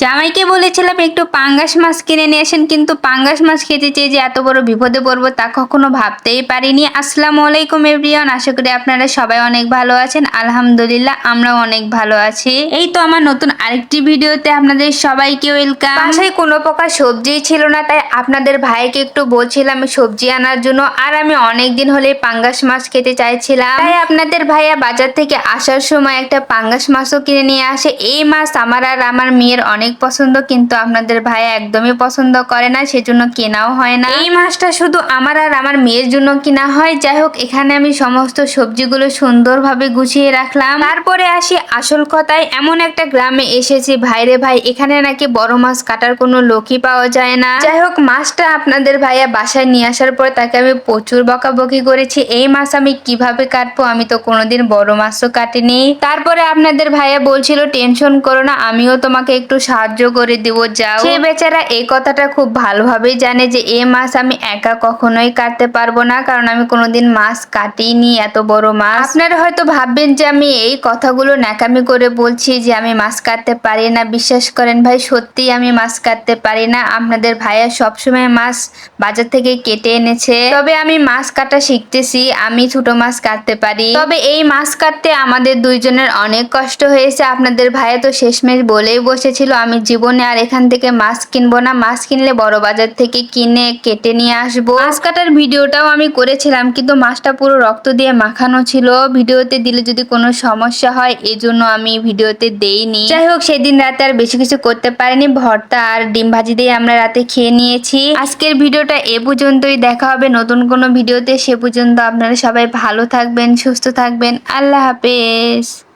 জামাইকে বলেছিলাম একটু পাঙ্গাস মাছ কিনে নিয়ে আসেন, কিন্তু পাঙ্গাস মাছ খেতে চেয়ে যে এত বড় বিপদে পড়বো তা কখনো ভাবতেই পারিনি। আসসালামু আলাইকুম এভরিওয়ান, আশা করি আপনারা সবাই অনেক ভালো আছেন। আলহামদুলিল্লাহ আমরাও অনেক ভালো আছি। এই তো আমার নতুন আরেকটি ভিডিওতে আপনাদের সবাইকে ওয়েলকাম। বাসায় কোনো প্রকার সবজিই ছিল না, তাই আপনাদের ভাইকে একটু বলছিলাম সবজি আনার জন্য। আর আমি অনেক দিন হলে পাঙ্গাস মাছ খেতে চাইছিলাম, তাই আপনাদের ভাইয়া বাজার থেকে আসার সময় একটা পাঙ্গাস মাছও কিনে নিয়ে আসে। এই মাছ আমার আর আমার মেয়ের অনেক পছন্দ, কিন্তু আপনাদের ভাইয়া একদমই পছন্দ করে না, সেজন্য কেনাও হয় না। এই মাছটা শুধু আমার আর আমার মেয়ের জন্য কিনা হয়। যাই হোক, এখানে আমি সমস্ত সবজিগুলো সুন্দরভাবে গুছিয়ে রাখলাম। তারপরে আসি আসল কথায়। এমন একটা গ্রামে এসেছি, ভাইরে ভাই, এখানে নাকি বড় মাছ কাটার কোনো লোকই পাওয়া যায় না। যাই হোক, মাছটা আপনাদের ভাইয়া বাসায় নিয়ে আসার পর তাকে আমি প্রচুর বকাবকি করেছি। এই মাছ আমি কিভাবে কাটবো, আমি তো কোনোদিন বড় মাছও কাটিনি। তারপরে আপনাদের ভাইয়া বলছিল টেনশন করো না, আমিও তোমাকে একটু সাহায্য করে দিব, যাও। সে বেচারা এই কথাটা খুব ভালোভাবেই জানে যে এই মাছ আমি একা কখনোই কাটতে পারবো না, কারণ আমি কোনোদিন মাছ কাটিনি এত বড় মাছ। আপনারা হয়তো ভাববেন যে আমি এই কথাগুলো ন্যাকামি করে বলছি যে আমি মাছ কাটতে পারি না। বিশ্বাস করেন ভাই, সত্যি আমি মাছ কাটতে পারি না। আপনাদের ভাইয়া সবসময় মাছ বাজার থেকে কেটে এনেছে, তবে আমি মাছ কাটা শিখতেছি। আমি ছোট মাছ কাটতে পারি, তবে এই মাছ কাটতে আমাদের দুইজনের অনেক কষ্ট হয়েছে। আপনাদের ভাইয়া তো শেষমেশ বলেই বসেছিল আমি জীবনে আর এখান থেকে মাছ কিনবো না, মাছ কিনলে বড় বাজার থেকে কিনে কেটে নিয়ে আসবো। মাছ কাটার ভিডিওটাও আমি করেছিলাম, কিন্তু মাছটা পুরো রক্ত দিয়ে মাখানো ছিল। ভিডিওতে দিলে যদি কোনো সমস্যা হয়, এজন্য আমি ভিডিওতে দেইনি। যাই হোক, সেদিন রাতে আর বেশি কিছু করতে পারিনি, ভর্তা আর ডিম ভাজি দিয়ে আমরা রাতে খেয়ে নিয়েছি। আজকের ভিডিওটা এ পর্যন্তই, দেখা হবে নতুন কোনো ভিডিওতে। সে পর্যন্ত আপনারা সবাই ভালো থাকবেন, সুস্থ থাকবেন। আল্লাহ হাফেজ।